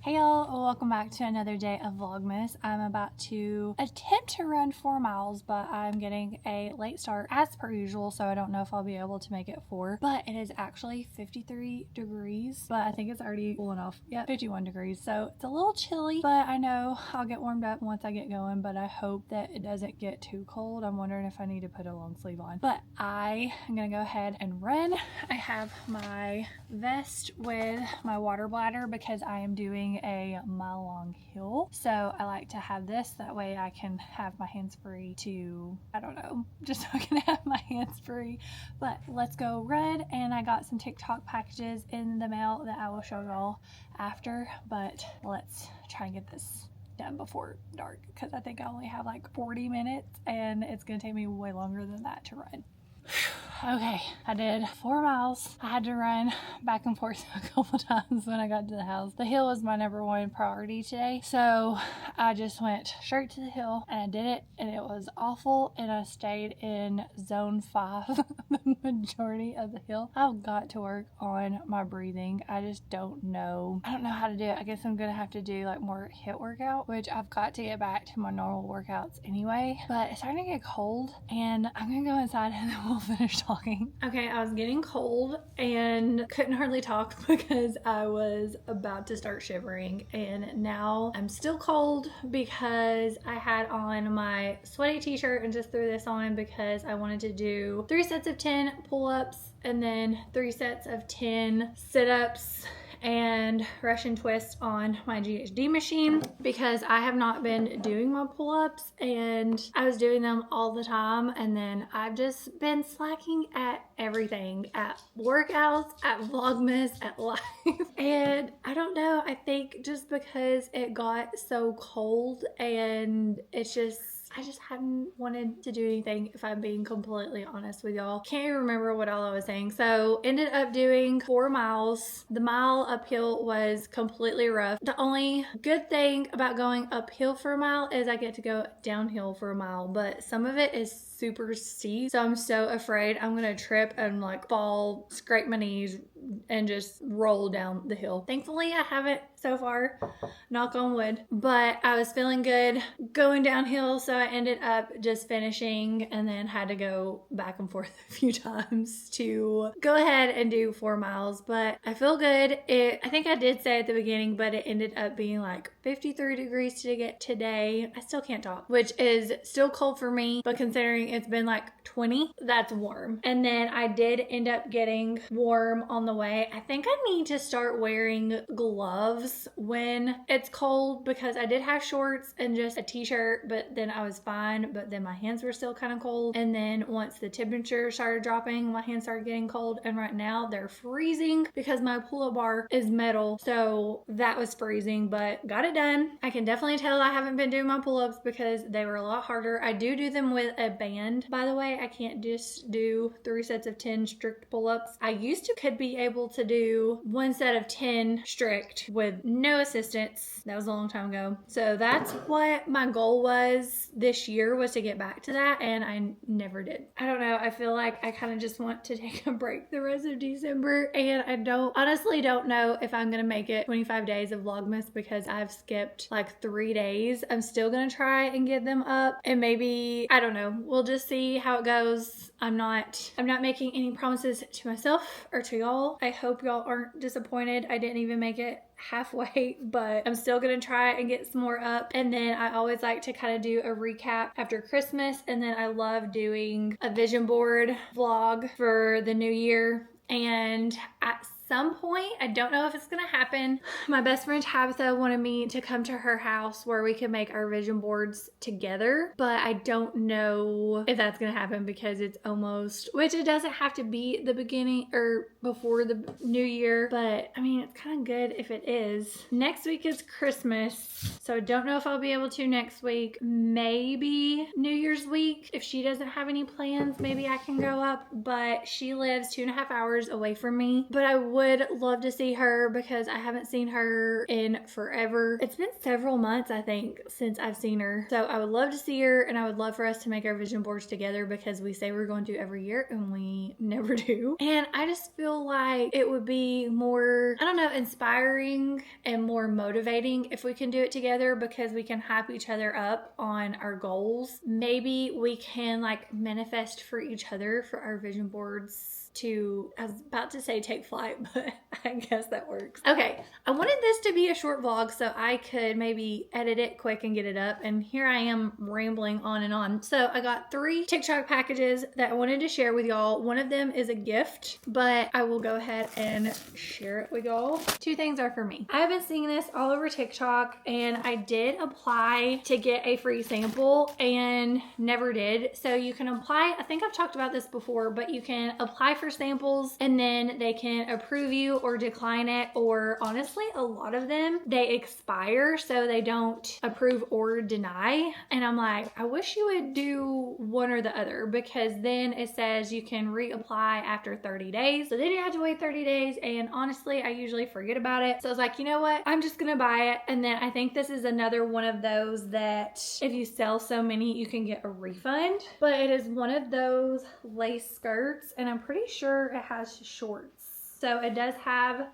Hey y'all, welcome back to another day of Vlogmas. I'm about to attempt to run 4 miles, but I'm getting a late start as per usual, so I don't know if I'll be able to make it 4. But it is actually 53 degrees, but I think it's already cooling off. Yeah, 51 degrees, so it's a little chilly, but I know I'll get warmed up once I get going, but I hope that it doesn't get too cold. I'm wondering if I need to put a long sleeve on, but I am gonna go ahead and run. I have my vest with my water bladder because I am doing a mile-long hill, so I like to have this, that way I can have my hands free to, I don't know, just so I can have my hands free. But let's go run, and I got some TikTok packages in the mail that I will show y'all after, but let's try and get this done before dark because I think I only have like 40 minutes and it's gonna take me way longer than that to run. Okay, I did 4 miles. I had to run back and forth a couple times when I got to the house. The hill was my number one priority today, so I just went straight to the hill and I did it, and it was awful, and I stayed in zone 5 the majority of the hill. I've got to work on my breathing. I just don't know. I don't know how to do it. I guess I'm gonna have to do like more HIIT workout, which I've got to get back to my normal workouts anyway, but it's starting to get cold and I'm gonna go inside and then we'll finish talking. Okay, I was getting cold and couldn't hardly talk because I was about to start shivering, and now I'm still cold because I had on my sweaty t-shirt and just threw this on because I wanted to do 3 sets of 10 pull-ups and then 3 sets of 10 sit-ups and Russian twist on my GHD machine because I have not been doing my pull-ups and I was doing them all the time, and then I've just been slacking at everything, at workouts, at Vlogmas, at life. And I don't know, I think just because it got so cold and it's just, I just hadn't wanted to do anything, if I'm being completely honest with y'all. Can't even remember what all I was saying. So ended up doing 4 miles. The mile uphill was completely rough. The only good thing about going uphill for a mile is I get to go downhill for a mile, but some of it is super steep. So I'm so afraid I'm gonna trip and like fall, scrape my knees, and just roll down the hill. Thankfully I haven't so far, knock on wood, but I was feeling good going downhill, so I ended up just finishing and then had to go back and forth a few times to go ahead and do 4 miles. But I feel good. I think I did say at the beginning, but it ended up being like 53 degrees to get today. I still can't talk, which is still cold for me, but considering it's been like 20, that's warm. And then I did end up getting warm on the way. I think I need to start wearing gloves when it's cold because I did have shorts and just a t-shirt, but then I was fine, but then my hands were still kind of cold. And then once the temperature started dropping, my hands started getting cold, and right now they're freezing because my pull-up bar is metal, so that was freezing, but got it done. I can definitely tell I haven't been doing my pull-ups because they were a lot harder. I do them with a band, by the way. I can't just do 3 sets of 10 strict pull-ups. I used to could be able to do 1 set of 10 strict with no assistance. That was a long time ago. So that's what my goal was this year, was to get back to that, and I never did. I don't know. I feel like I kind of just want to take a break the rest of December, and I honestly don't know if I'm gonna make it 25 days of Vlogmas because I've skipped like 3 days. I'm still gonna try and get them up, and maybe, I don't know, we'll just see how it goes. I'm not making any promises to myself or to y'all. I hope y'all aren't disappointed I didn't even make it halfway, but I'm still gonna try and get some more up. And then I always like to kind of do a recap after Christmas, and then I love doing a vision board vlog for the new year. And at some point, I don't know if it's gonna happen, my best friend Tabitha wanted me to come to her house where we could make our vision boards together, but I don't know if that's gonna happen because it's almost, which it doesn't have to be the beginning or before the new year, but I mean, it's kind of good if it is. Next week is Christmas, so I don't know if I'll be able to next week. Maybe New Year's week, if she doesn't have any plans, maybe I can go up, but she lives 2.5 hours away from me. But I would would love to see her because I haven't seen her in forever. It's been several months, I think, since I've seen her. So I would love to see her, and I would love for us to make our vision boards together because we say we're going to every year and we never do. And I just feel like it would be more, I don't know, inspiring and more motivating if we can do it together because we can hype each other up on our goals. Maybe we can like manifest for each other for our vision boards to, I was about to say take flight, but I guess that works. Okay, I wanted this to be a short vlog so I could maybe edit it quick and get it up, and here I am rambling on and on. So I got 3 TikTok packages that I wanted to share with y'all. One of them is a gift, but I will go ahead and share it with y'all. 2 things are for me. I have been seeing this all over TikTok, and I did apply to get a free sample and never did. So you can apply, I think I've talked about this before, but you can apply for samples and then they can approve you or decline it, or honestly a lot of them they expire, so they don't approve or deny. And I'm like, I wish you would do one or the other, because then it says you can reapply after 30 days. So then you have to wait 30 days, and honestly I usually forget about it. So I was like, you know what, I'm just gonna buy it. And then I think this is another one of those that if you sell so many you can get a refund, but it is one of those lace skirts, and I'm pretty sure it has shorts. So it does have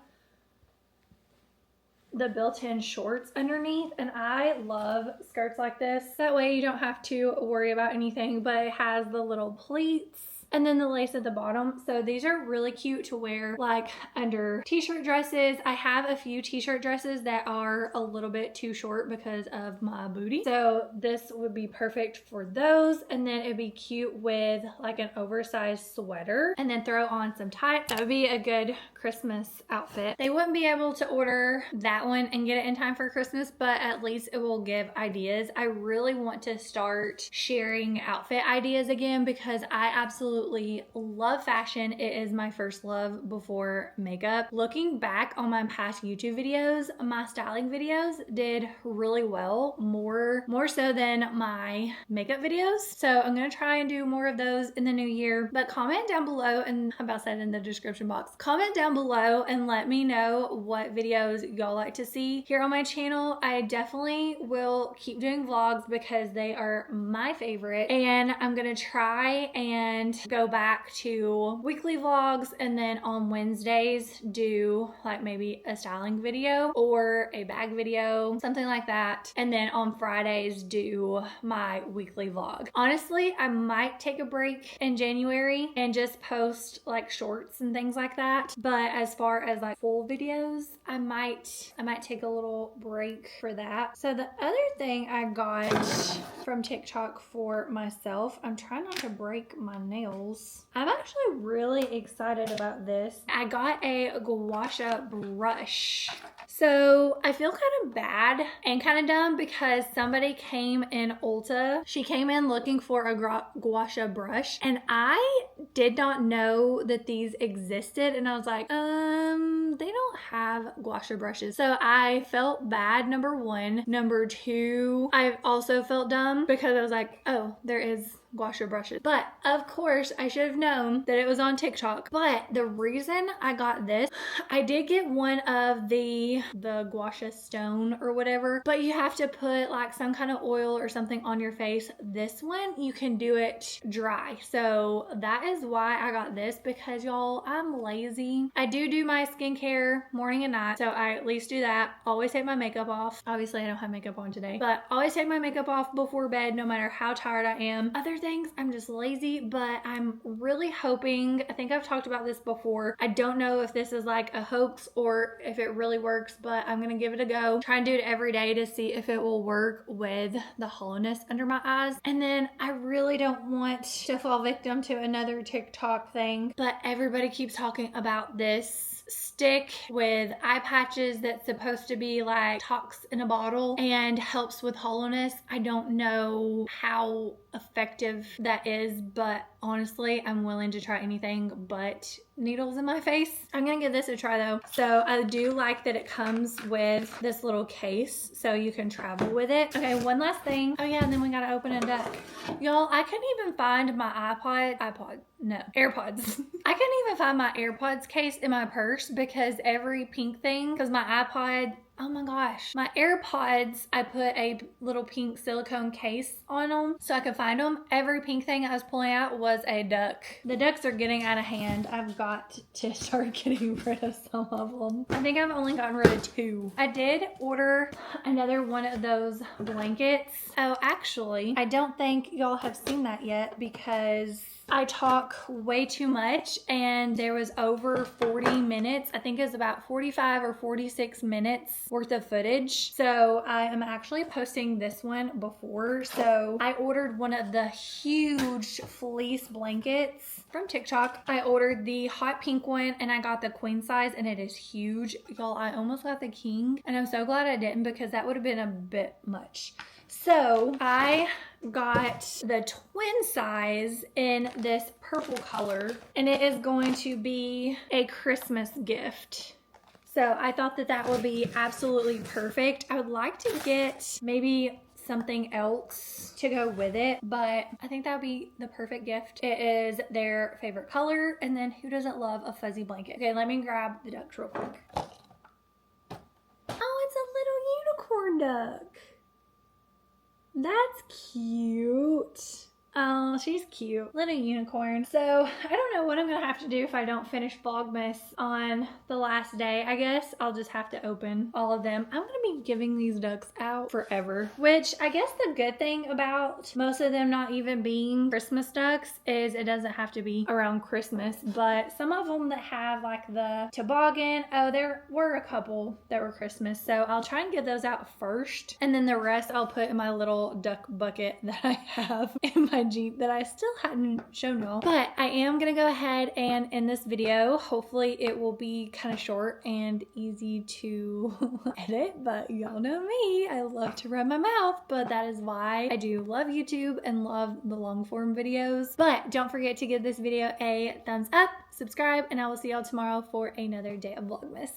the built-in shorts underneath, and I love skirts like this. That way you don't have to worry about anything, but it has the little pleats and then the lace at the bottom. So these are really cute to wear like under t-shirt dresses. I have a few t-shirt dresses that are a little bit too short because of my booty. So this would be perfect for those. And then it'd be cute with like an oversized sweater, and then throw on some tights. That would be a good Christmas outfit. They wouldn't be able to order that one and get it in time for Christmas, but at least it will give ideas. I really want to start sharing outfit ideas again because I absolutely love fashion. It is my first love before makeup. Looking back on my past YouTube videos, my styling videos did really well, more so than my makeup videos. So I'm gonna try and do more of those in the new year. But comment down below, and how about that in the description box, comment down below and let me know what videos y'all like to see here on my channel. I definitely will keep doing vlogs because they are my favorite, and I'm gonna try and go back to weekly vlogs, and then on Wednesdays do like maybe a styling video or a bag video, something like that, and then on Fridays do my weekly vlog. Honestly, I might take a break in January and just post like shorts and things like that, but as far as like full videos, I might take a little break for that. So the other thing I got from TikTok for myself, I'm trying not to break my nails. I'm actually really excited about this. I got a gua sha brush. So I feel kind of bad and kind of dumb because somebody came in Ulta. She came in looking for a gua sha brush, and I did not know that these existed, and I was like, they don't have gua sha brushes. So I felt bad, number one. Number two, I also felt dumb because I was like, oh, there is gua sha brushes. But of course I should have known that it was on TikTok. But the reason I got this, I did get one of the gua sha stone or whatever, but you have to put like some kind of oil or something on your face. This one you can do it dry. So that is why I got this, because y'all, I'm lazy. I do my skincare morning and night, so I at least do that. Always take my makeup off. Obviously I don't have makeup on today, but always take my makeup off before bed no matter how tired I am. Other things, I'm just lazy, but I'm really hoping, I think I've talked about this before, I don't know if this is like a hoax or if it really works, but I'm gonna give it a go. Try and do it every day to see if it will work with the hollowness under my eyes. And then I really don't want to fall victim to another TikTok thing, but everybody keeps talking about this stick with eye patches that's supposed to be like tox in a bottle and helps with hollowness. I don't know how effective that is, but honestly I'm willing to try anything but needles in my face. I'm gonna give this a try though. So I do like that it comes with this little case so you can travel with it. Okay, one last thing. Oh yeah, and then we gotta open it up. Y'all, I couldn't even find my AirPods. I couldn't to find my AirPods case in my purse because every pink thing, because my iPod, oh my gosh, my AirPods, I put a little pink silicone case on them so I could find them. Every pink thing I was pulling out was a duck. The ducks are getting out of hand. I've got to start getting rid of some of them. I think I've only gotten rid of 2. I did order another one of those blankets. Oh, actually, I don't think y'all have seen that yet because I talk way too much and there was over 40 minutes. I think it was about 45 or 46 minutes worth of footage. So I am actually posting this one before. So I ordered one of the huge fleece blankets from TikTok. I ordered the hot pink one and I got the queen size and it is huge. Y'all, I almost got the king and I'm so glad I didn't because that would have been a bit much. So I got the twin size in this purple color and it is going to be a Christmas gift. So I thought that that would be absolutely perfect. I would like to get maybe something else to go with it, but I think that would be the perfect gift. It is their favorite color, and then who doesn't love a fuzzy blanket? Okay, let me grab the ducks real quick. Oh, it's a little unicorn duck. That's cute. Oh, she's cute. Little unicorn. So I don't know what I'm gonna have to do if I don't finish Vlogmas on the last day. I guess I'll just have to open all of them. I'm gonna be giving these ducks out forever, which I guess the good thing about most of them not even being Christmas ducks is it doesn't have to be around Christmas, but some of them that have like the toboggan, oh, there were a couple that were Christmas. So I'll try and get those out first, and then the rest I'll put in my little duck bucket that I have in my Jeep that I still hadn't shown y'all. But I am gonna go ahead and end this video. Hopefully it will be kind of short and easy to edit, but y'all know me, I love to run my mouth, but that is why I do love YouTube and love the long form videos. But don't forget to give this video a thumbs up, subscribe, and I will see y'all tomorrow for another day of Vlogmas.